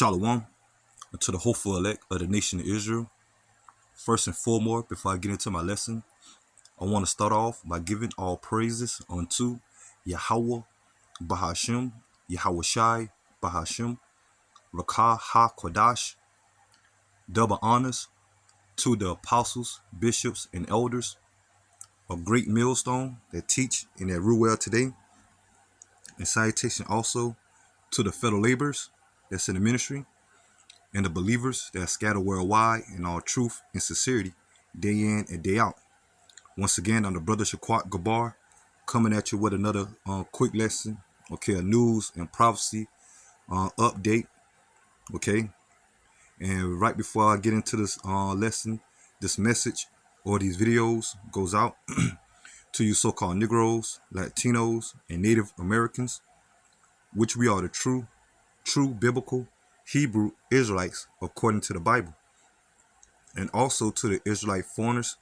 Shalom to the hopeful elect of the nation of Israel. First and foremost, before I get into my lesson, I want to start off by giving all praises unto Yahweh Bahashim, Yahweh Shai Bahashim, Rakah HaKodash, double honors to the apostles, bishops, and elders of Great Millstone that teach in that Ruel today, and salutation also to the fellow laborers that's in the ministry, and the believers that are scattered worldwide in all truth and sincerity, day in and day out. Once again, I'm the brother Shaquat Gabar, coming at you with another quick lesson, okay, a news and prophecy update, okay. And right before I get into this lesson, this message or these videos goes out to you so-called Negroes, Latinos, and Native Americans, which we are the true biblical Hebrew Israelites according to the Bible, and also to the Israelite foreigners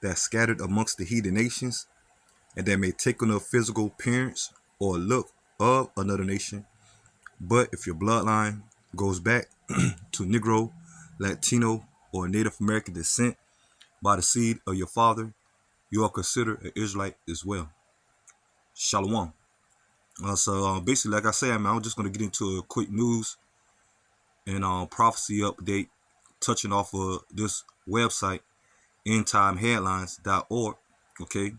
that are scattered amongst the heathen nations and that may take on a physical appearance or look of another nation. But if your bloodline goes back to Negro, Latino, or Native American descent by the seed of your father, you are considered an Israelite as well. Shalom. So basically, like I said, I'm just going to get into a quick news and prophecy update touching off of this website, endtimeheadlines.org, okay,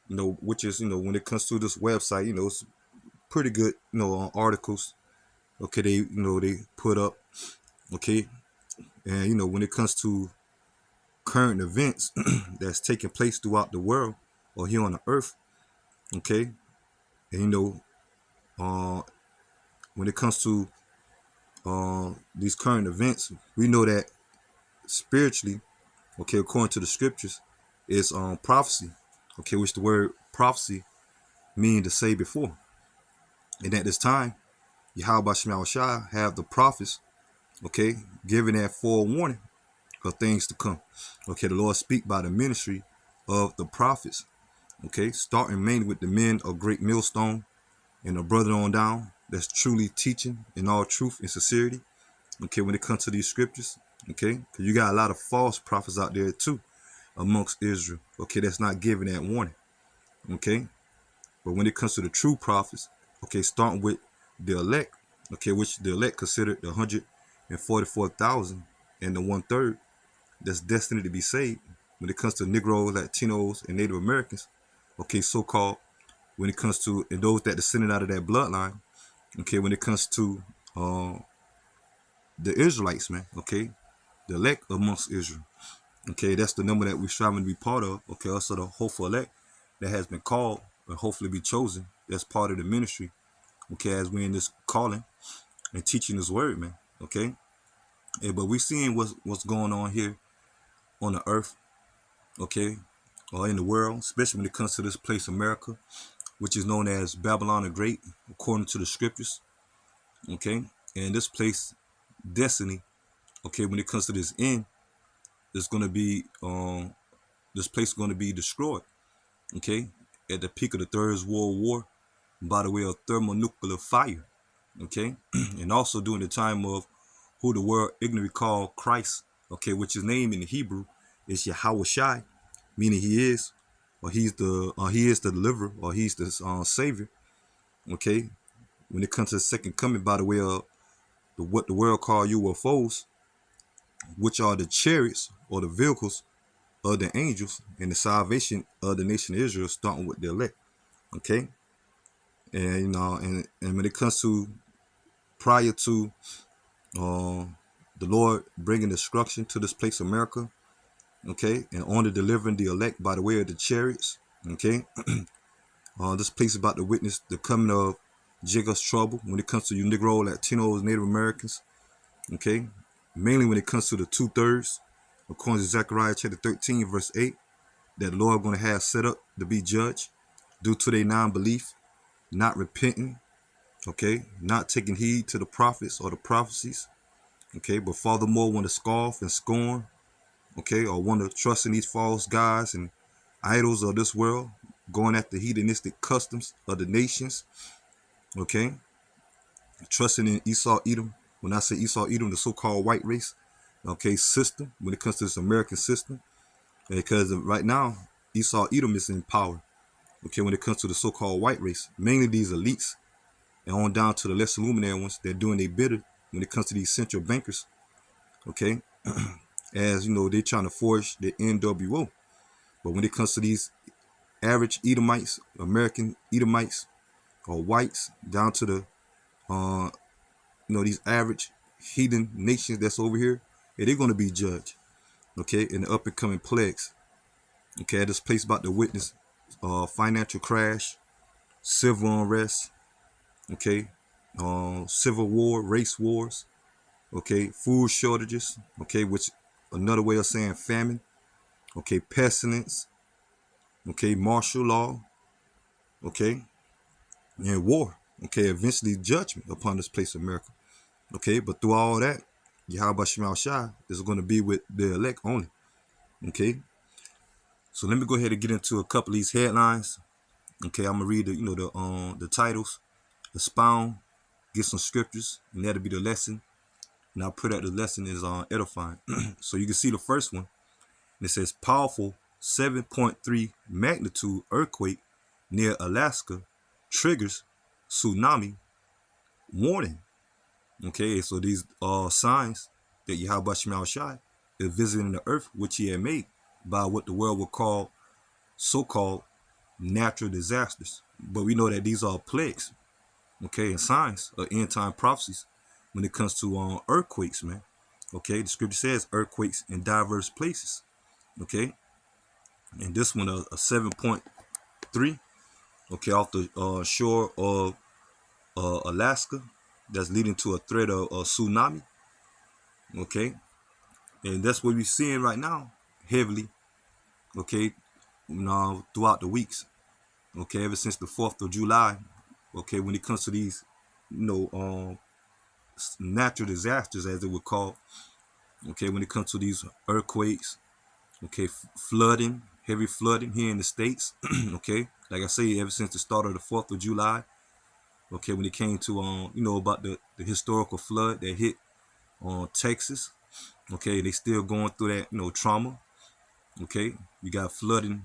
which is, when it comes to this website, it's pretty good, articles, okay, they put up, okay, and when it comes to current events that's taking place throughout the world or here on the earth, okay, and when it comes to these current events, we know that spiritually, okay, according to the scriptures, is prophecy, okay, which the word prophecy mean to say before. And at this time, Yahweh Shema Shai have the prophets, okay, giving that forewarning of things to come. Okay, the Lord speak by the ministry of the prophets, okay, starting mainly with the men of Great Millstone and the brother on down that's truly teaching in all truth and sincerity, okay, when it comes to these scriptures, okay, because you got a lot of false prophets out there too amongst Israel, okay, that's not giving that warning, okay. But when it comes to the true prophets, okay, starting with the elect, okay, which the elect considered the 144,000 and the 1/3 that's destined to be saved. When it comes to Negroes, Latinos, and Native Americans, okay, so-called, when it comes to, and those that descended out of that bloodline, okay, when it comes to the Israelites, man, okay, the elect amongst Israel, okay, that's the number that we're striving to be part of, okay, also the hopeful elect that has been called and hopefully be chosen, that's part of the ministry, okay, as we're in this calling and teaching this word, man, okay. But we seeing what's going on here on the earth, okay, or in the world, especially when it comes to this place, America, which is known as Babylon the Great, according to the scriptures, okay. And this place, destiny, okay, when it comes to this end, it's going to be, this place is going to be destroyed, okay, at the peak of the Third World War by the way of thermonuclear fire, okay, and also during the time of who the world ignorantly called Christ, okay, which his name in the Hebrew is Yahweh Shai, meaning he is, or he is the deliverer, or he's the savior, okay. When it comes to the second coming, by the way of what the world call UFOs, which are the chariots or the vehicles of the angels and the salvation of the nation of Israel, starting with the elect, okay. And and when it comes to prior to the Lord bringing destruction to this place, America, okay, and only delivering the elect by the way of the chariots, okay. This place is about to witness the coming of Jacob's trouble when it comes to you Negro, Latinos, Native Americans, okay, mainly when it comes to the 2/3, according to Zechariah chapter 13, verse 8, that the Lord going to have set up to be judged due to their non-belief, not repenting, okay, not taking heed to the prophets or the prophecies, okay, but furthermore want to scoff and scorn, okay, or want to trust in these false gods and idols of this world, going after hedonistic customs of the nations, okay, trusting in Esau, Edom, When I say Esau, Edom, the so-called white race, okay, system, when it comes to this American system, because right now, Esau, Edom is in power, okay, when it comes to the so-called white race, mainly these elites, and on down to the less luminary ones, they're doing their bitter when it comes to these central bankers, okay, as, you know, they're trying to forge the NWO. But when it comes to these average Edomites, American Edomites, or whites, down to the, these average heathen nations that's over here, yeah, they're going to be judged, okay, in the up and coming plagues. Okay, this place about to witness financial crash, civil unrest, okay, civil war, race wars, okay, food shortages, okay, which another way of saying famine, okay, pestilence, okay, martial law, okay, and war, okay, eventually judgment upon this place of America, okay, but through all that, Yahweh Shemal Shai is going to be with the elect only, okay. So let me go ahead and get into a couple of these headlines. Okay, I'm gonna read the titles, expound, get some scriptures, and that'll be the lesson. And I'll put that the lesson is edifying. So you can see the first one. And it says powerful 7.3 magnitude earthquake near Alaska triggers tsunami warning. Okay, so these are signs that Yahweh Shemal Shai is visiting the earth, which he had made by what the world would call so-called natural disasters. But we know that these are plagues, okay, and signs of end time prophecies when it comes to earthquakes, man. Okay, the scripture says earthquakes in diverse places. Okay, and this one a 7.3, okay, off the shore of Alaska, that's leading to a threat of a tsunami. Okay, and that's what we're seeing right now, heavily. Okay, now throughout the weeks. Okay, ever since the 4th of July. Okay, when it comes to these, natural disasters, as they would call. Okay, when it comes to these earthquakes, okay, flooding, heavy flooding here in the States. Okay, like I say, ever since the start of the 4th of July. Okay, when it came to about the historical flood that hit on Texas. Okay, they still going through that trauma. Okay, you got flooding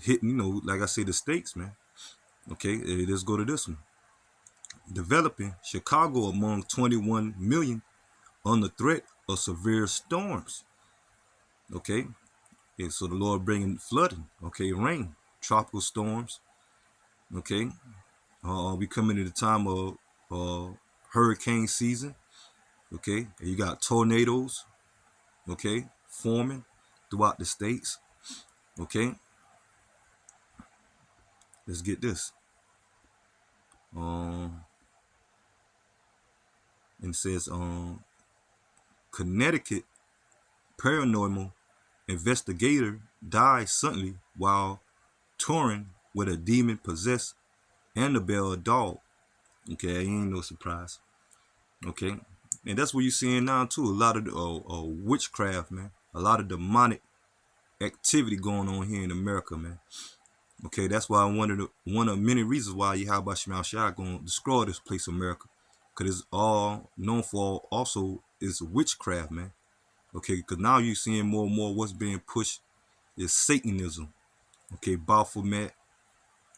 hitting like I say, the states, man. Okay, let's go to this one. Developing Chicago among 21 million under threat of severe storms. Okay, and so the Lord bringing flooding. Okay, rain, tropical storms. Okay, we coming into the time of hurricane season. Okay, and you got tornadoes. Okay, forming throughout the states. Okay, let's get this. And it says Connecticut paranormal investigator died suddenly while touring with a demon-possessed Annabelle doll. Okay, ain't no surprise. Okay, and that's what you're seeing now too. A lot of witchcraft, man. A lot of demonic activity going on here in America, man. Okay, that's why one of many reasons why Yahweh Shemal Shai gonna destroy this place, America, because it's all known for also is witchcraft, man. Okay, because now you're seeing more and more what's being pushed is Satanism. Okay, Baphomet.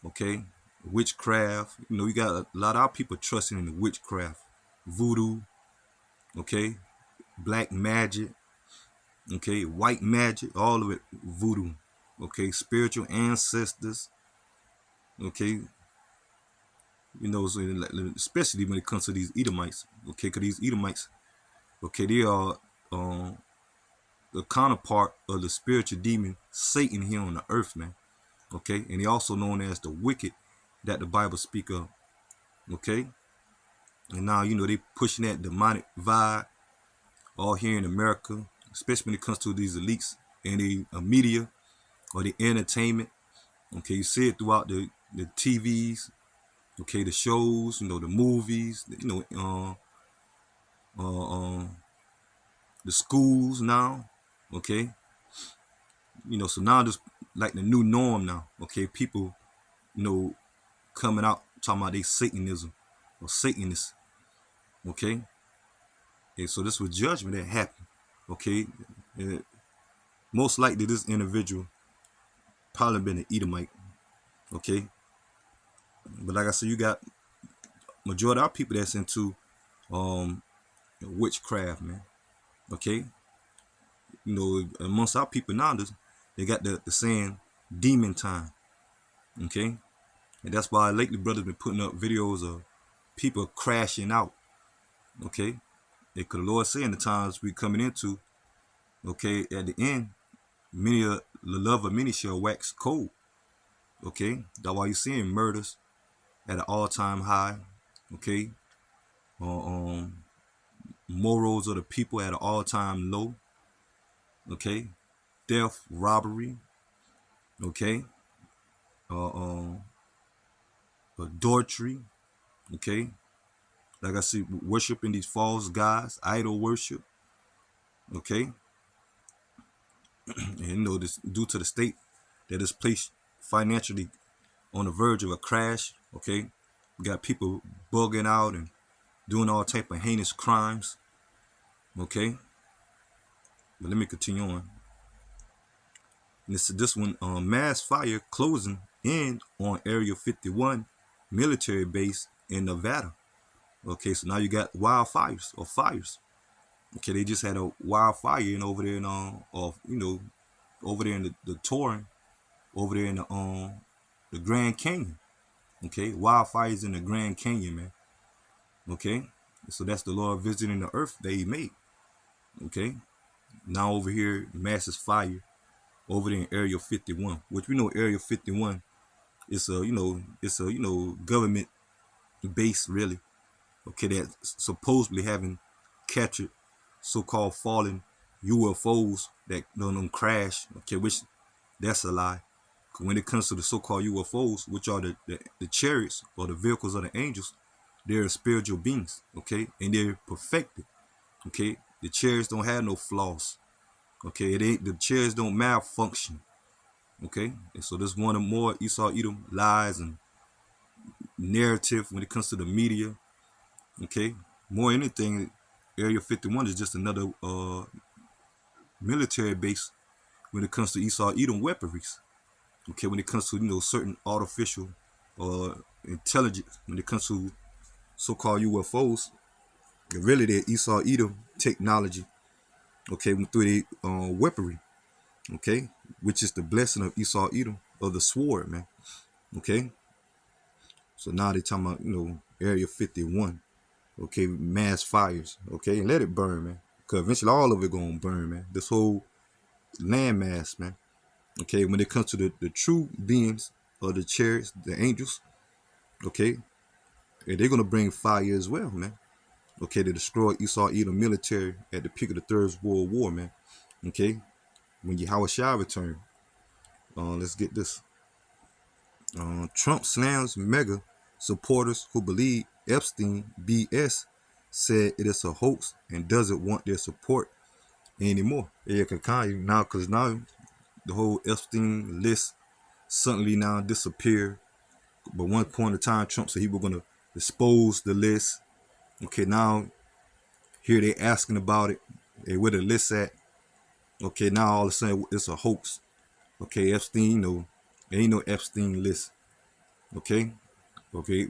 Okay, witchcraft. You got a lot of our people trusting in the witchcraft, voodoo. Okay, black magic. Okay, white magic, all of it voodoo. Okay, spiritual ancestors. Okay, so especially when it comes to these Edomites. Okay, because these Edomites, okay, they are the counterpart of the spiritual demon Satan here on the earth, man. Okay, and he also known as the wicked that the Bible speak of. Okay, and now they pushing that demonic vibe all here in America, especially when it comes to these elites and the media or the entertainment. Okay, you see it throughout the TVs. Okay, the shows, the movies, the schools now. Okay, so now just like the new norm now. Okay, people, coming out talking about they Satanism or Satanists. Okay, and so this was judgment that happened. Okay, and most likely this individual probably been an Edomite. Okay, but like I said, you got majority of our people that's into um witchcraft, man. Okay, you know, amongst our people now, they got the saying demon time. Okay, and that's why lately brothers been putting up videos of people crashing out. Okay, because the Lord saying the times we coming into. Okay, at the end, many of the love of many shall wax cold. Okay, that's why you seeing murders at an all-time high. Okay, uh, um, morals of the people at an all-time low. Okay, theft, robbery. Okay, uh, um, adultery. Okay, like I said, worshiping these false gods, idol worship. Okay, and you know this due to the state that is placed financially on the verge of a crash. Okay, we got people bugging out and doing all type of heinous crimes. Okay, but let me continue on. This one, mass fire closing in on Area 51 military base in Nevada. Okay, so now you got wildfires or fires. Okay, they just had a wildfire in over there in of you know over there in the Torrent, over there in the Grand Canyon. Okay, wildfires in the Grand Canyon, man. Okay, so that's the Lord visiting the earth that He made. Okay, now over here, massive fire over there in Area 51, which we know Area 51 is a it's a government base really. Okay, that supposedly having captured so-called fallen UFOs that don't crash. Okay, which that's a lie. When it comes to the so-called UFOs, which are the chariots or the vehicles of the angels, they're spiritual beings. Okay, and they're perfected. Okay, the chariots don't have no flaws. Okay, it ain't the chariots don't malfunction. Okay, and so this one of more Esau Edom lies and narrative when it comes to the media. Okay, more anything, Area 51 is just another military base when it comes to Esau Edom weaponries. Okay, when it comes to certain artificial intelligence, when it comes to so-called UFOs, really the Esau Edom technology. Okay, through the weaponry. Okay, which is the blessing of Esau Edom of the sword, man. Okay, so now they talking about Area 51. Okay, mass fires. Okay, and let it burn, man. Cause eventually all of it gonna burn, man. This whole landmass, man. Okay, when it comes to the true beings of the chariots, the angels, okay, and they're gonna bring fire as well, man. Okay, to destroy Esau Edom military at the peak of the Third World War, man. Okay, when Yahweh Shah returned, let's get this. Trump slams mega supporters who believe Epstein BS, said it is a hoax and doesn't want their support anymore. Yeah, Kakanye now, because now the whole Epstein list suddenly now disappeared. But one point in time, Trump said he was gonna expose the list. Okay, now here they asking about it. Hey, where the list at? Okay, now all of a sudden it's a hoax. Okay, Epstein, there ain't no Epstein list. Okay, okay,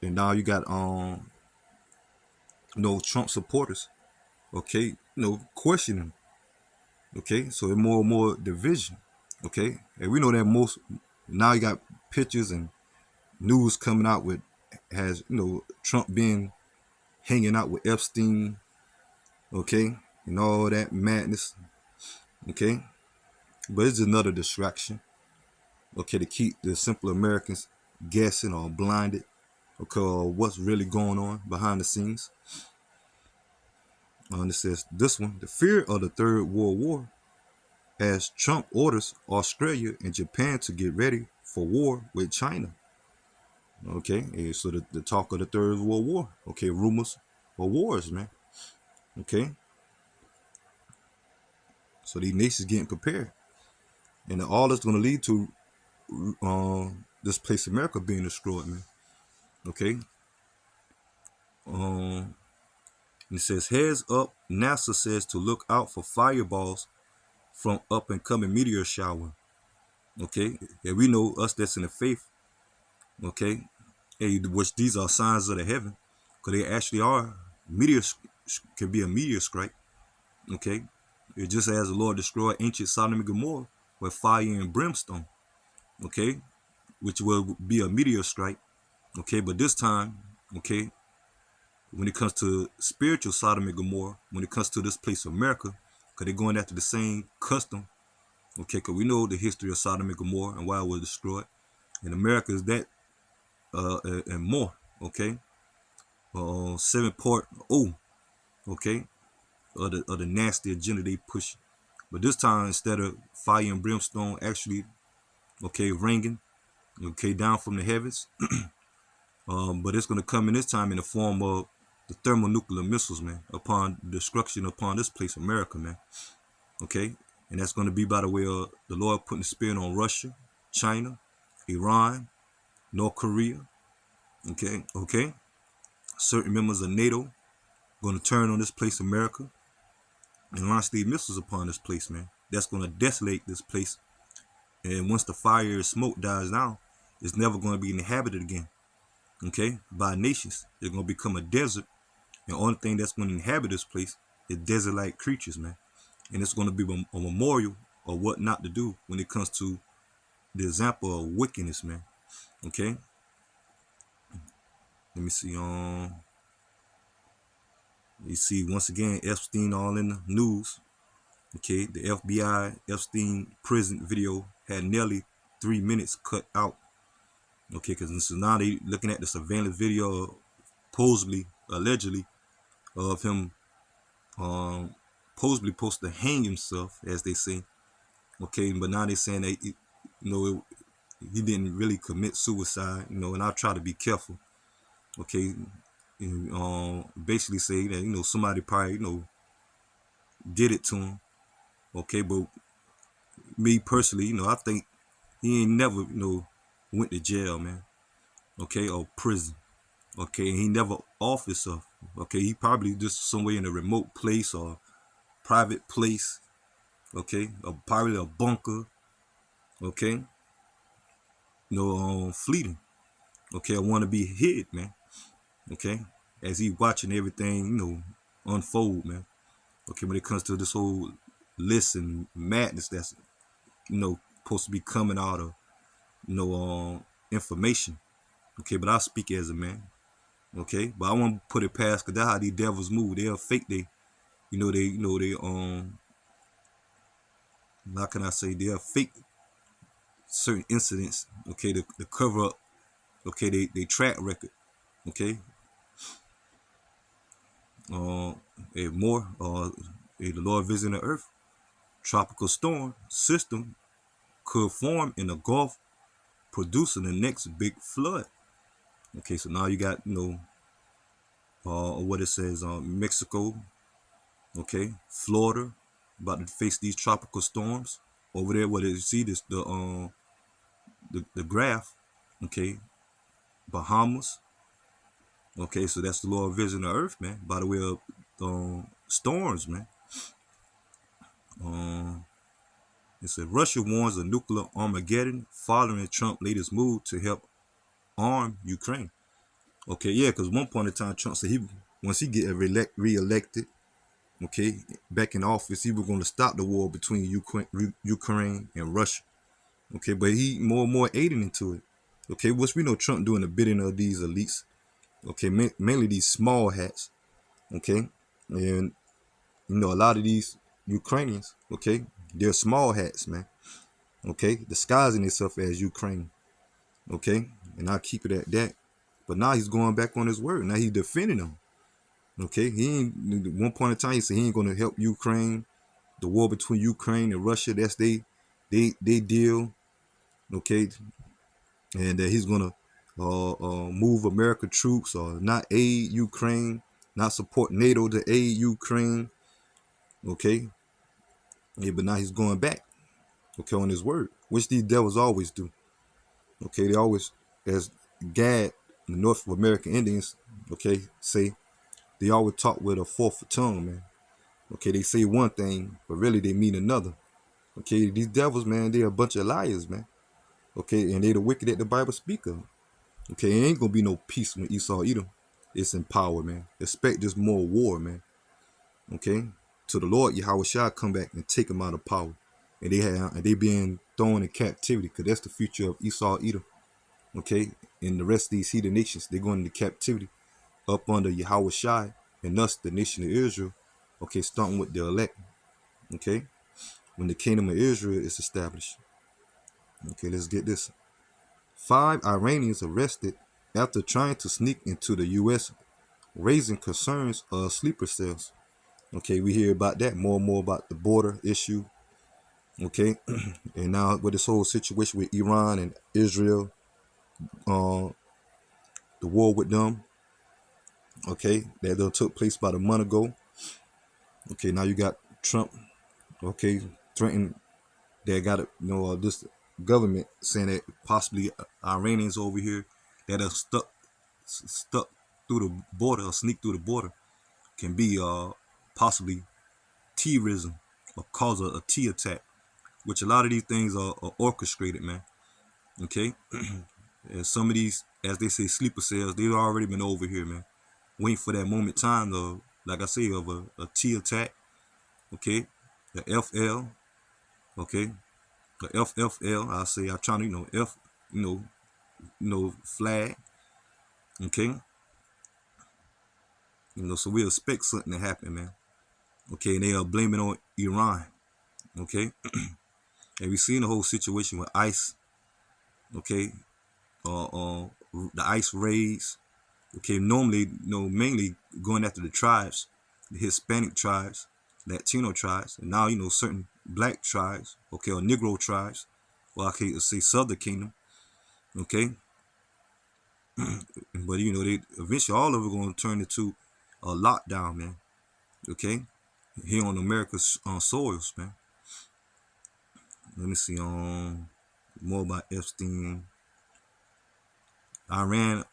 and now you got Trump supporters. Okay, questioning. Okay, so there's more and more division. Okay, and we know that most now you got pictures and news coming out with has Trump being hanging out with Epstein. Okay, and all that madness. Okay, but it's another distraction. Okay, to keep the simple Americans guessing or blinded. Okay, what's really going on behind the scenes. And it says this one: the fear of the Third World War, as Trump orders Australia and Japan to get ready for war with China. Okay, and so the talk of the Third World War. Okay, rumors of wars, man. Okay, so these nations getting prepared, and all that's going to lead to this place America being destroyed, man. Okay, Um, it says, heads up, NASA says to look out for fireballs from up and coming meteor shower. Okay, and we know us that's in the faith. Okay, which these are signs of the heaven, because they actually are meteors. Can be a meteor strike. Okay, it just as the Lord destroyed ancient Sodom and Gomorrah with fire and brimstone. Okay, which will be a meteor strike. Okay, but this time, okay, when it comes to spiritual Sodom and Gomorrah, when it comes to this place of America, because they're going after the same custom. Okay, because we know the history of Sodom and Gomorrah and why it was destroyed. And America is that and more. Okay, 7.0. Okay, of the nasty agenda they push. But this time, instead of fire and brimstone actually, okay, ringing, okay, down from the heavens, but it's going to come in this time in the form of the thermonuclear missiles, man, upon destruction upon this place, America, man. Okay, and that's going to be by the way of the Lord putting the spirit on Russia, China, Iran, North Korea. Okay. Certain members of NATO going to turn on this place, America, and launch these missiles upon this place, man. That's going to desolate this place. And once the fire and smoke dies down, it's never going to be inhabited again. Okay, by nations, it's going to become a desert. And the only thing that's going to inhabit this place is desert-like creatures, man. And it's going to be a memorial of what not to do when it comes to the example of wickedness, man. Okay, let me see. You see once again Epstein all in the news. Okay, the FBI Epstein prison video had nearly 3 minutes cut out. Okay, because now they looking at the surveillance video, supposedly, allegedly, of him supposedly supposed to hang himself, as they say. Okay, but now they saying that he didn't really commit suicide. And I try to be careful. Okay, and, basically say that somebody probably did it to him. Okay, but me personally, I think he ain't never went to jail, man. Okay, or prison. Okay, and he never off himself. Okay, he probably just somewhere in a remote place or private place. Okay, or probably a bunker. Okay, fleeting. Okay, I want to be hid, man. Okay, as he watching everything, unfold, man. Okay, when it comes to this whole list and madness that's supposed to be coming out of information. Okay, but I speak as a man. Okay, but I want to put it past, because that's how these devils move. They'll fake they how can I say, they'll fake certain incidents. Okay, to cover up. Okay, they track record. Okay, more the Lord visiting the earth. Tropical storm system could form in the Gulf, producing the next big flood. Okay, so now you got what it says, Mexico, okay, Florida, about to face these tropical storms. Over there, what you see this the graph, okay, Bahamas, okay, so that's the Lord visiting the earth, man. By the way of storms, man. It said Russia warns of nuclear Armageddon following Trump's latest move to help arm Ukraine. Okay, yeah, because one point in time Trump said once he get re-elected, okay, back in office, he was going to stop the war between Ukraine and Russia. Okay, but he more and more aiding into it. Okay, which we know Trump doing the bidding of these elites. Okay, mainly these small hats. Okay, and a lot of these Ukrainians. Okay, they're small hats, man. Okay, disguising themselves as Ukraine. Okay, and I keep it at that. But now he's going back on his word. Now he's defending them. Okay, he ain't. One point in time he said he ain't going to help Ukraine. The war between Ukraine and Russia, that's they deal. Okay, and that he's gonna move American troops or not aid Ukraine, not support NATO to aid Ukraine. Okay, yeah, but now he's going back. Okay, on his word, which these devils always do. Okay, they always, as Gad, the North American Indians, okay, say they always talk with a fourth tongue, man. Okay, they say one thing, but really they mean another. Okay, these devils, man, they a bunch of liars, man. Okay, and they the wicked that the Bible speak of. Okay, it ain't gonna be no peace when Esau eat them. It's in power, man. Expect just more war, man. Okay, to the Lord Yahweh shall come back and take them out of power, and they being thrown in captivity, because that's the future of Esau Edom. Okay, and the rest of these heathen nations, they're going into captivity up under Yahweh Shai, and thus the nation of Israel. Okay, starting with the elect. Okay, when the kingdom of Israel is established. Okay, let's get this. 5 Iranians arrested after trying to sneak into the U.S., raising concerns of sleeper cells. Okay, we hear about that more and more about the border issue. Okay, and now with this whole situation with Iran and Israel, uh, the war with them. Okay, that took place about a month ago. Okay, now you got Trump. Okay, threatening they got this government saying that possibly Iranians over here that are stuck through the border or sneak through the border can be possibly terrorism or cause a T attack, which a lot of these things are orchestrated, man. Okay, and some of these, as they say, sleeper cells, they've already been over here, man, waiting for that moment time of, like I say, of a T attack. Okay, the FL. Okay, the FFL. I say I'm trying to you know flag. Okay, so we expect something to happen, man. Okay, and they are blaming on Iran. Okay, and we seen the whole situation with ICE. Okay, the ICE raids. Okay, normally, mainly going after the tribes, the Hispanic tribes, Latino tribes, and now certain black tribes. Okay, or Negro tribes. Well, I can say Southern Kingdom. Okay, but they eventually all of it going to turn into a lockdown, man. Okay, here on America's soils, man. Let me see more about Epstein. Iran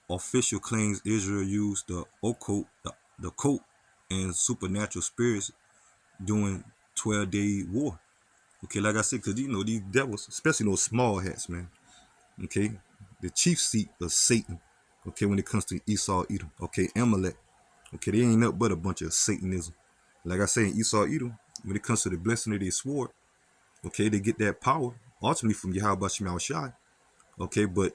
official claims Israel used the occult and supernatural spirits during 12-day war. Okay, like I said, because these devils, especially those small hats, man. Okay, the chief seat of Satan. Okay, when it comes to Esau Edom. Okay, Amalek. Okay, they ain't nothing but a bunch of Satanism. Like I say, in Esau Edom, when it comes to the blessing of their sword, okay, they get that power ultimately from Yahweh Shemel Shai. Okay, but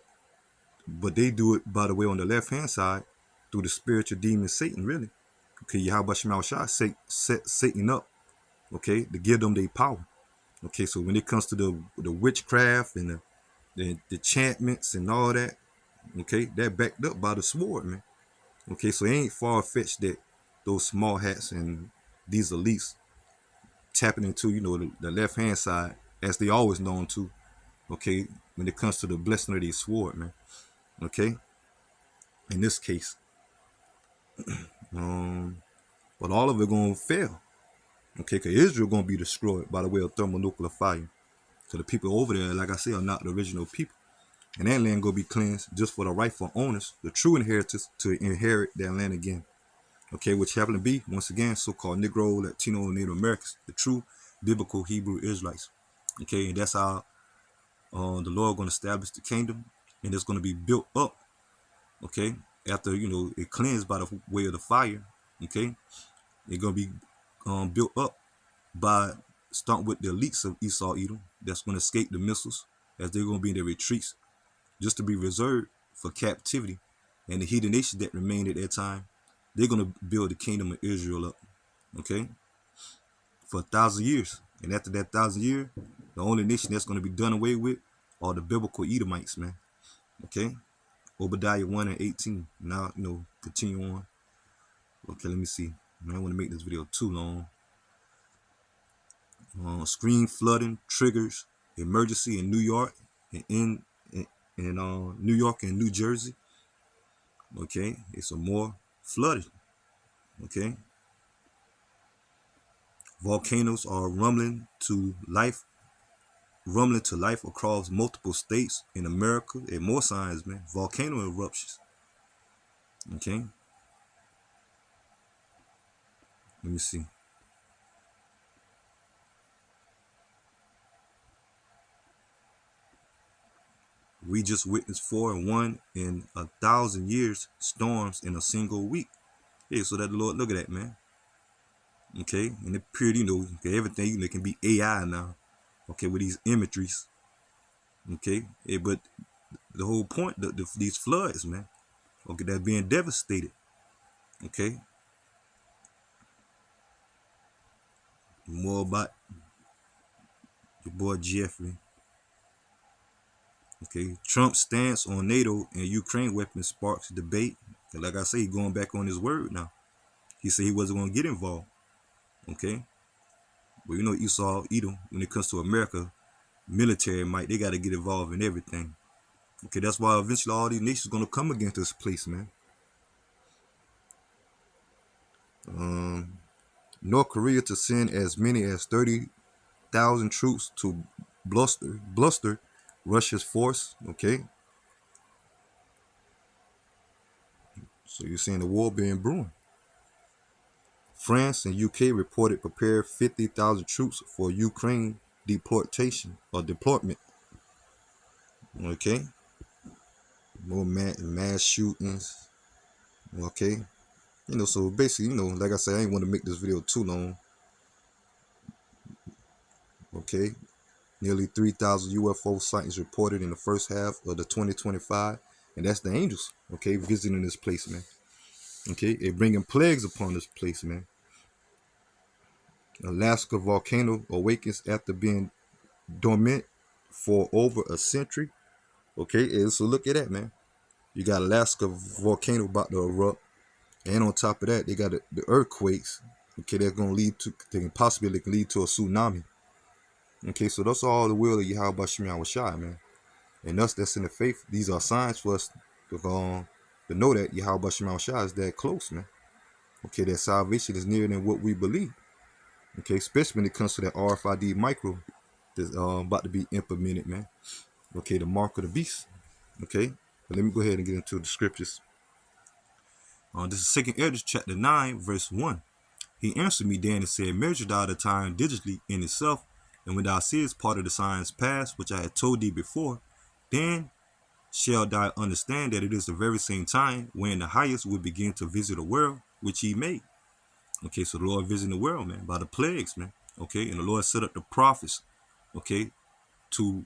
they do it, by the way, on the left hand side through the spiritual demon Satan, really. Okay, Yahweh Shemel Shai set Satan up, okay, to give them their power. Okay, so when it comes to the witchcraft and the enchantments and all that, okay, they're backed up by the sword, man. Okay, so it ain't far fetched that those small hats and these elites tapping into the left hand side, as they always known to. Okay, when it comes to the blessing of their sword, man. Okay, in this case, but all of it gonna fail. Okay, because Israel gonna be destroyed by the way of thermonuclear fire. So the people over there, like I said, are not the original people. And that land gonna be cleansed just for the rightful owners, the true inheritors, to inherit that land again. Okay, which happen to be, once again, so-called Negro, Latino, and Native Americans, the true biblical Hebrew Israelites. Okay, and that's how the Lord gonna establish the kingdom, and it's gonna be built up. Okay, after it cleansed by the way of the fire. Okay, it's gonna be built up by starting with the elites of Esau Edom that's gonna escape the missiles, as they're gonna be in their retreats, just to be reserved for captivity. And the heathen nations that remain at that time, they're going to build the kingdom of Israel up, okay, for 1,000 years. And after that 1,000 years, the only nation that's going to be done away with are the biblical Edomites, man. Okay, Obadiah 1 and 18. Now, continue on. Okay, let me see. I don't want to make this video too long. Screen flooding triggers emergency in New York and in New York and New Jersey. Okay, it's a more flooded. Okay, volcanoes are rumbling to life across multiple states in America, and more signs, man. Volcano eruptions. Okay, let me see. We just witnessed 4 and 1 in 1,000 years storms in a single week. Yeah, so that the Lord, look at that, man. Okay, and the period, okay, everything, can be AI now. Okay, with these imageries. Okay, yeah, but the whole point, these floods, man. Okay, that's being devastated. Okay, more about your boy Jeffrey. Okay, Trump's stance on NATO and Ukraine weapons sparks debate. And like I say, he's going back on his word now. He said he wasn't going to get involved. Okay, but Esau, Edom, when it comes to America, military might, they got to get involved in everything. Okay, that's why eventually all these nations going to come against this place, man. North Korea to send as many as 30,000 troops to bluster Russia's force. Okay, so you're seeing the war being brewing. France and UK reported prepared 50,000 troops for Ukraine deportation or deployment. Okay, more mass shootings. Okay, so basically, like I said, I ain't want to make this video too long. Okay, nearly 3,000 UFO sightings reported in the first half of the 2025, and that's the angels. Okay, visiting this place, man. Okay, they're bringing plagues upon this place, man. Alaska volcano awakens after being dormant for over a century. Okay, and so look at that, man. You got Alaska volcano about to erupt, and on top of that, they got the earthquakes. Okay, they're gonna lead to, they can possibly lead to a tsunami. Okay, so that's all the will of Yahweh Shemi Shai, man. And us that's in the faith, these are signs for us to know that Yahweh Shemi Shai is that close, man. Okay, that salvation is nearer than what we believe. Okay, especially when it comes to that RFID micro that's about to be implemented, man. Okay, the mark of the beast. Okay, but let me go ahead and get into the scriptures. This is 2nd Esdras chapter 9, verse 1. He answered me then and said, measure thou the time digitally in itself, and when thou seest part of the signs past, which I had told thee before, then shall thou understand that it is the very same time when the highest will begin to visit the world which he made. Okay, so the Lord visiting the world, man, by the plagues, man. Okay, and the Lord set up the prophets, okay, to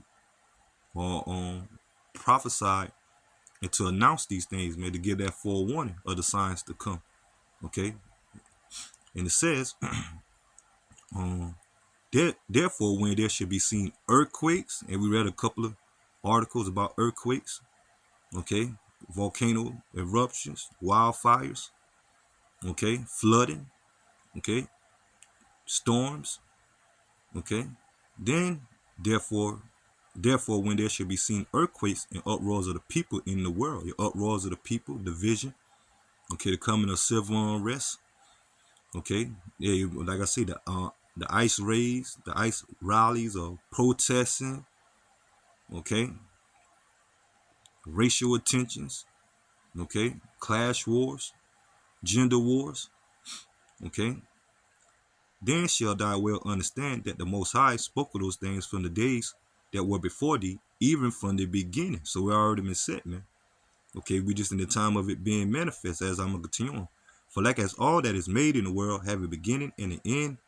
prophesy and to announce these things, man, to give that forewarning of the signs to come. Okay, and it says, therefore, when there should be seen earthquakes, and we read a couple of articles about earthquakes, okay, volcano eruptions, wildfires, okay, flooding, okay, storms, okay, then therefore when there should be seen earthquakes and uproars of the people in the world, the uproars of the people, division, okay, the coming of civil unrest, okay, yeah, like I say, the ice raids, the ice rallies of protesting, okay, racial tensions, okay, clash wars, gender wars, okay. Then shall thou well understand that the Most High spoke of those things from the days that were before thee, even from the beginning. So we already been set, man. Okay, we just in the time of it being manifest, as I'm gonna continue on. For like as all that is made in the world have a beginning and an end,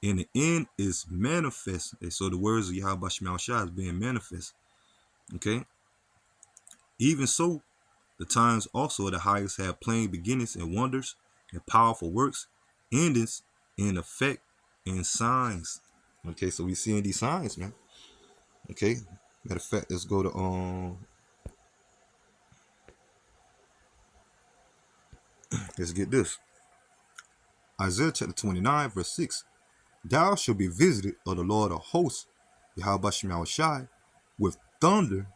and the end is manifest. And so the words of Yahweh Shema Shai is being manifest. Okay, even so, the times also of the highest have plain beginnings and wonders and powerful works, endings in effect and signs. Okay, so we seeing these signs, man. Okay, matter of fact, let's go to let's get this. Isaiah chapter 29, verse 6. Thou shalt be visited of the Lord of hosts, Yahweh Shema Shai, with thunder,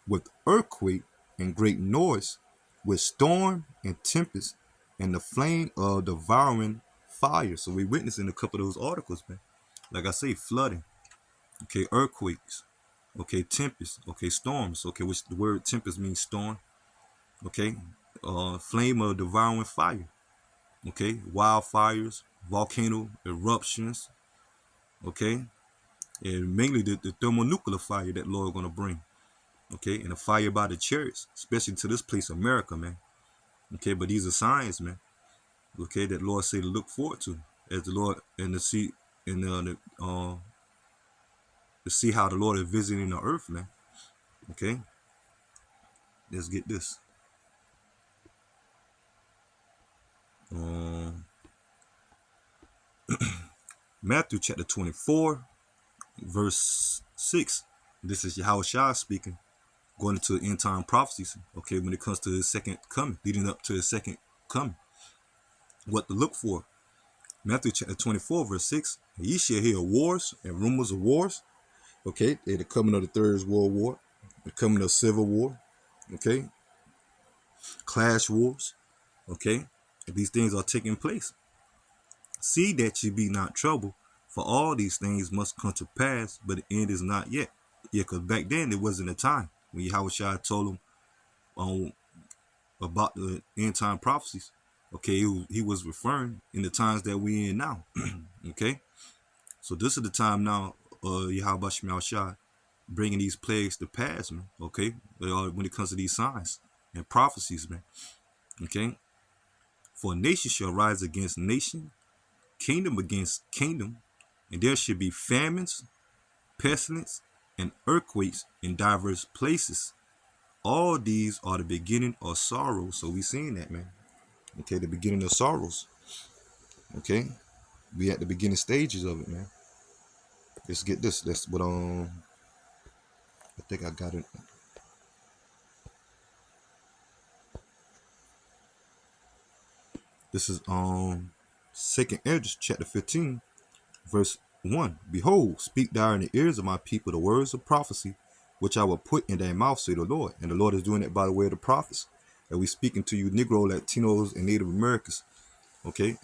with earthquake and great noise, with storm and tempest, and the flame of devouring fire. So we witnessing a couple of those articles, man. Like I say, flooding, okay, earthquakes, okay, tempest, okay, storms, okay, which the word tempest means storm, okay, flame of devouring fire. Okay, wildfires, volcano eruptions. Okay, and mainly the thermonuclear fire that Lord gonna bring. Okay, and the fire by the chariots, especially to this place, America, man. Okay, but these are signs, man. Okay, that Lord say to look forward to, as the Lord and to see how the Lord is visiting the earth, man. Okay, let's get this. Um, Matthew chapter 24, verse 6. This is Yahushua speaking, going into end time prophecies. Okay, when it comes to his second coming, leading up to his second coming, what to look for. Matthew chapter 24, verse 6. Ye shall hear wars and rumors of wars. Okay, they're the coming of the Third World War, the coming of Civil War. Okay, clash wars. Okay, these things are taking place. See that you be not troubled, for all these things must come to pass, but the end is not yet. Yeah, because back then it wasn't a time when Yahushua told him about the end time prophecies. Okay, he was referring in the times that we in now. Okay, so this is the time now. Yahweh Shai bringing these plagues to pass, man. Okay, when it comes to these signs and prophecies, man. Okay, for nation shall rise against nation, kingdom against kingdom, and there should be famines, pestilence, and earthquakes in diverse places. All these are the beginning of sorrow. So we seeing that, man. Okay, the beginning of sorrows. Okay, we at the beginning stages of it, man. Let's get this. That's what I think I got it. This is Second Ezra chapter 15, verse 1. Behold, speak thou in the ears of my people the words of prophecy, which I will put in their mouth, say the Lord. And the Lord is doing it by the way of the prophets. And we speaking to you Negro, Latinos, and Native Americans. Okay,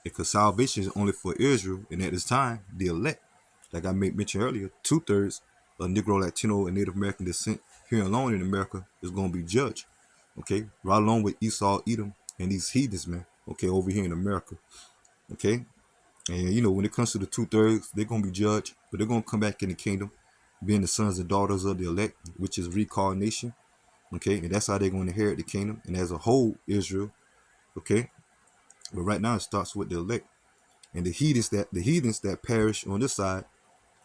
because salvation is only for Israel, and at this time, the elect, like I mentioned earlier, 2/3 of Negro, Latino, and Native American descent here alone in America is going to be judged. Okay, right along with Esau, Edom, and these heathens, man. Okay, over here in America. Okay, and you know when it comes to the 2/3, they're going to be judged, but they're going to come back in the kingdom, being the sons and daughters of the elect, which is reincarnation. Okay, and that's how they're going to inherit the kingdom, and as a whole, Israel. Okay, but right now it starts with the elect. And the heathens that perish on this side,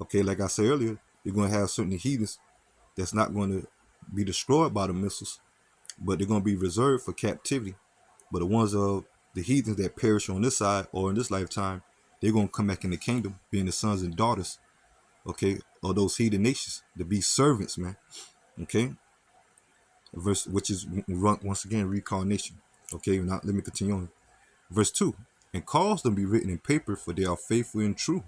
okay, like I said earlier, you're gonna have certain heathens that's not going to be destroyed by the missiles, but they're gonna be reserved for captivity. But the ones of the heathens that perish on this side or in this lifetime, they're gonna come back in the kingdom, being the sons and daughters, okay, of those heathen nations to be servants, man. Okay, verse which is once again reincarnation. Okay, now let me continue on. Verse 2, and cause them be written in paper, for they are faithful and true.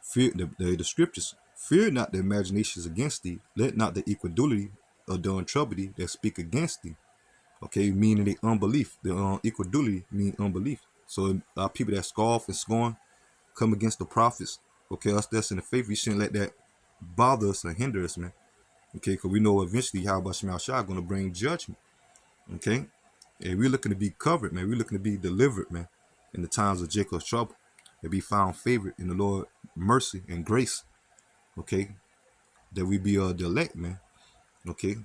Fear the scriptures. Fear not the imaginations against thee. Let not the equality of the trouble thee that speak against thee. Okay, meaning the unbelief. The equality mean unbelief. So our people that scoff and scorn come against the prophets. Okay, us that's in the faith, we shouldn't let that bother us or hinder us, man. Okay, because we know eventually how about Shema Shah going to bring judgment. Okay, and we're looking to be covered, man. We're looking to be delivered, man, in the times of Jacob's trouble, and be found favored in the Lord mercy and grace. Okay, that we be the elect, man. Okay,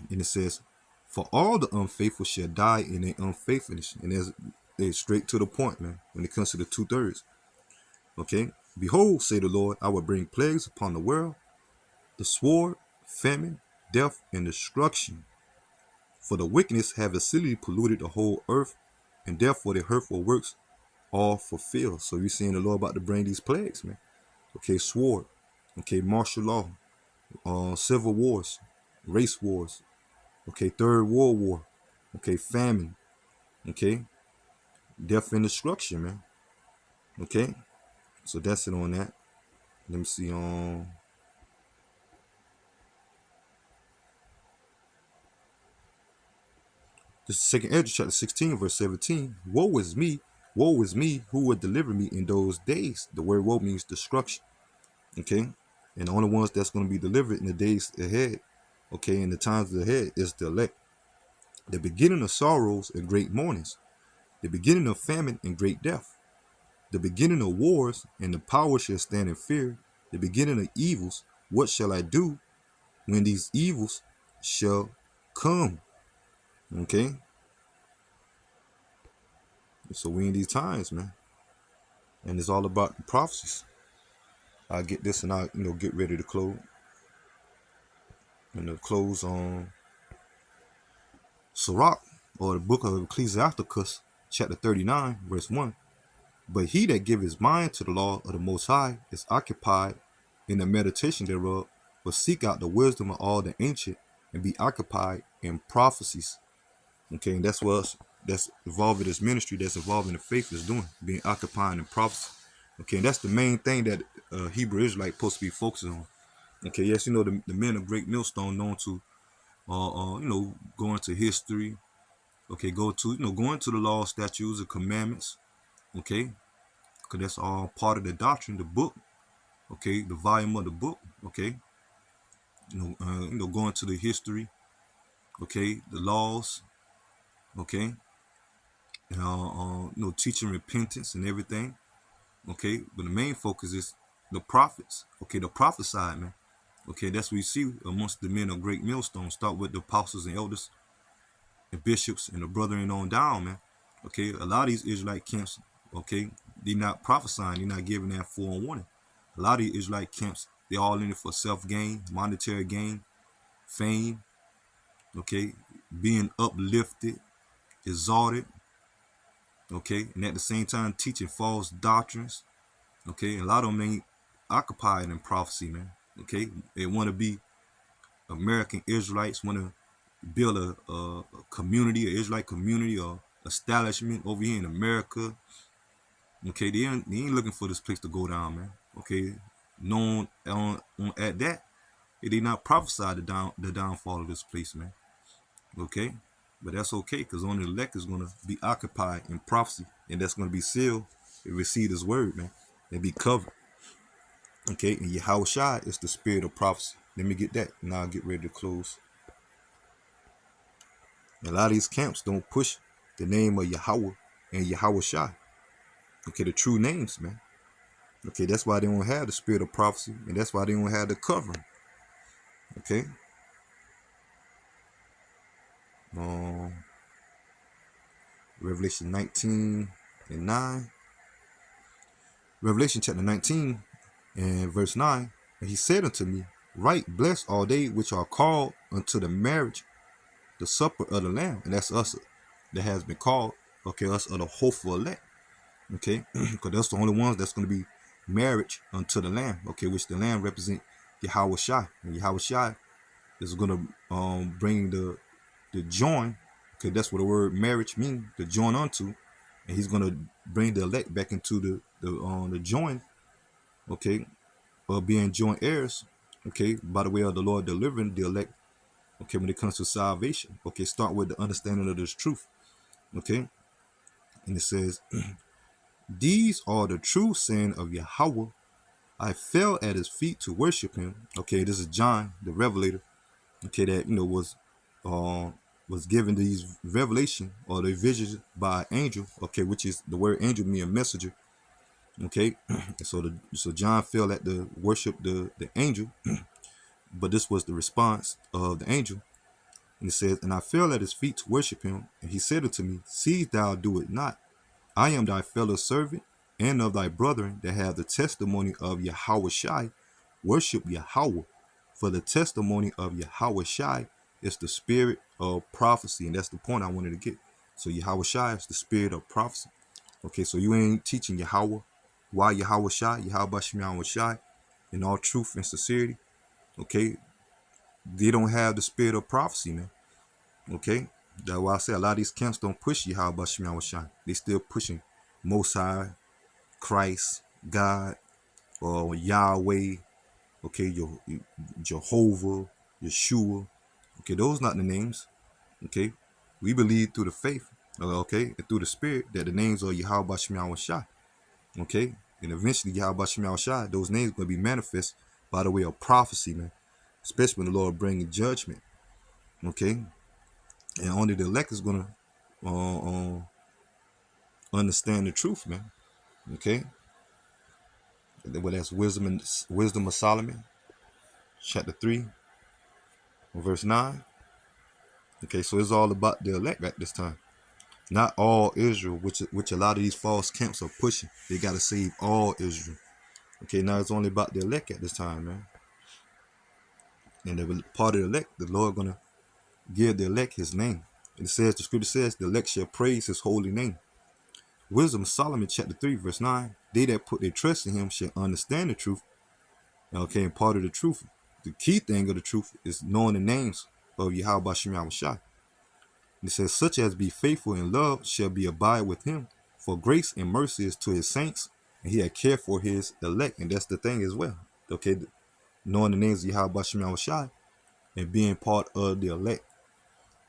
and it says, for all the unfaithful shall die in their unfaithfulness, and they straight to the point, man. When it comes to the 2/3, okay. Behold, say the Lord, I will bring plagues upon the world, the sword, famine, death, and destruction. For the wickedness have acidity polluted the whole earth, and therefore the hurtful works all fulfilled. So you're seeing the Lord about to bring these plagues, man. Okay, sword. Okay, martial law. Civil wars, race wars. Okay, Third World War. Okay, famine. Okay, death and destruction, man. Okay, so that's it on that. Let me see. This is Second Ezra chapter 16, verse 17. Woe is me, who would deliver me in those days? The word woe means destruction. Okay, and the only ones that's going to be delivered in the days ahead, okay, in the times ahead, is the elect. the beginning of sorrows and great mournings, the beginning of famine and great death, the beginning of wars, and the power shall stand in fear, the beginning of evils. What shall I do when these evils shall come? Okay, so we in these times, man, and it's all about the prophecies. I'll get this and I'll get ready to close. And to close on Sirach, or the book of Ecclesiasticus, chapter 39, verse 1. But he that give his mind to the law of the Most High is occupied in the meditation thereof, will seek out the wisdom of all the ancient and be occupied in prophecies. Okay, and that's involved in this ministry, that's involved in the faith is doing, being occupied in prophecy. Okay, and that's the main thing that Hebrew Israelite supposed to be focusing on. Okay, yes, the men of Great Millstone known to go into history. Okay, go into the law, statutes, and commandments. Okay, because that's all part of the doctrine, the book. Okay, the volume of the book. Okay, go into the history. Okay, the laws. Okay, teaching repentance and everything. Okay, but the main focus is the prophets. Okay, the prophet side, man. Okay, that's what we see amongst the men of Great Millstone. Start with the apostles and elders, the bishops, and the brethren on down, man. Okay, a lot of these Israelite camps, okay, they're not prophesying, they're not giving that forewarning. A lot of these Israelite camps, they're all in it for self-gain, monetary gain, fame, okay, being uplifted, exalted, okay, and at the same time teaching false doctrines, okay. And a lot of them ain't occupied in prophecy, man. Okay, they want to be American Israelites, want to build a community, an Israelite community or establishment over here in America. Okay, they ain't looking for this place to go down, man. Okay, known at that, they did not prophesy the downfall of this place, man. Okay, but that's okay, because only the elect is going to be occupied in prophecy, and that's going to be sealed and receive his word, man, and be covered. Okay, and Yahweh Shai is the spirit of prophecy. Let me get that, and I'll get ready to close. A lot of these camps don't push the name of Yahweh and Yahweh Shai. Okay, the true names, man. Okay, that's why they don't have the spirit of prophecy, and that's why they don't have the covering. Okay. Um, Revelation 19 and 9. Revelation chapter 19 and verse 9. And he said unto me, Right, blessed are they which are called unto the marriage, the supper of the Lamb. And that's us that has been called. Okay, us are the hopeful elect. Okay, because that's the only ones that's going to be marriage unto the Lamb. Okay, which the Lamb represent Yahweh Shai. And Yahweh Shai is going to bring the join. Okay, that's what the word marriage means, to join unto. And he's going to bring the elect back into the join. Okay, being joint heirs. Okay, by the way of the Lord delivering the elect. Okay, when it comes to salvation. Okay, start with the understanding of this truth. Okay, and it says, These are the true saying of Yahweh. I fell at his feet to worship him. Okay, this is John, the revelator. Okay, that was given these revelation or the visions by an angel. Okay, which is the word angel mean a messenger. Okay, so John fell at the worship the angel, but this was the response of the angel. And it says, And I fell at his feet to worship him, and he said unto me, See thou do it not. I am thy fellow servant and of thy brethren that have the testimony of Yahweh Shai. Worship Yahweh, for the testimony of Yahweh Shai is the spirit of prophecy. And that's the point I wanted to get. So Yahweh Shai is the spirit of prophecy. Okay, so you ain't teaching Yahweh. Why Yahweh Shai? Yahweh Shem Yahweh Shai in all truth and sincerity. Okay, they don't have the spirit of prophecy, man. Okay, that's why I say a lot of these camps don't push Yahweh Shem Yahweh Shai. They still pushing Most High, Christ, God, or Yahweh. Okay, Jehovah, Yeshua. Okay, those not the names. Okay, we believe through the faith. Okay, and through the spirit that the names are Yahweh Shem Yahweh Shai. Okay, and eventually Yahweh Shem Yahweh Shai, those names going to be manifest by the way of prophecy, man. Especially when the Lord brings judgment. Okay, And only the elect is gonna understand the truth, man. Okay, well, that's wisdom of Solomon, chapter 3, verse 9. Okay, so it's all about the elect at this time. Not all Israel, which a lot of these false camps are pushing. They gotta save all Israel. Okay, now it's only about the elect at this time, man. And the part of the elect, the Lord gonna give the elect his name. And the scripture says, the elect shall praise his holy name. Wisdom of Solomon, chapter 3, verse 9. They that put their trust in him shall understand the truth. Okay, and part of the truth, the key thing of the truth is knowing the names of Yahweh Shem Yahushua. It says, such as be faithful in love shall be abide with him. For grace and mercy is to his saints, and he had care for his elect. And that's the thing as well. Okay, knowing the names of Yahweh Shem Yahushua and being part of the elect.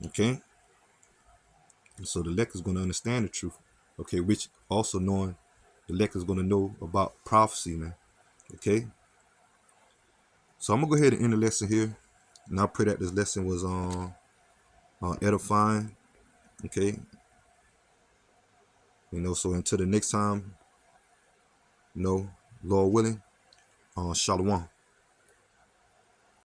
Okay, and so the elect is going to understand the truth. Okay, which also knowing the elect is going to know about prophecy, man. Okay, so I'm gonna go ahead and end the lesson here, and I pray that this lesson was edifying. Okay, so until the next time, Lord willing, shalom.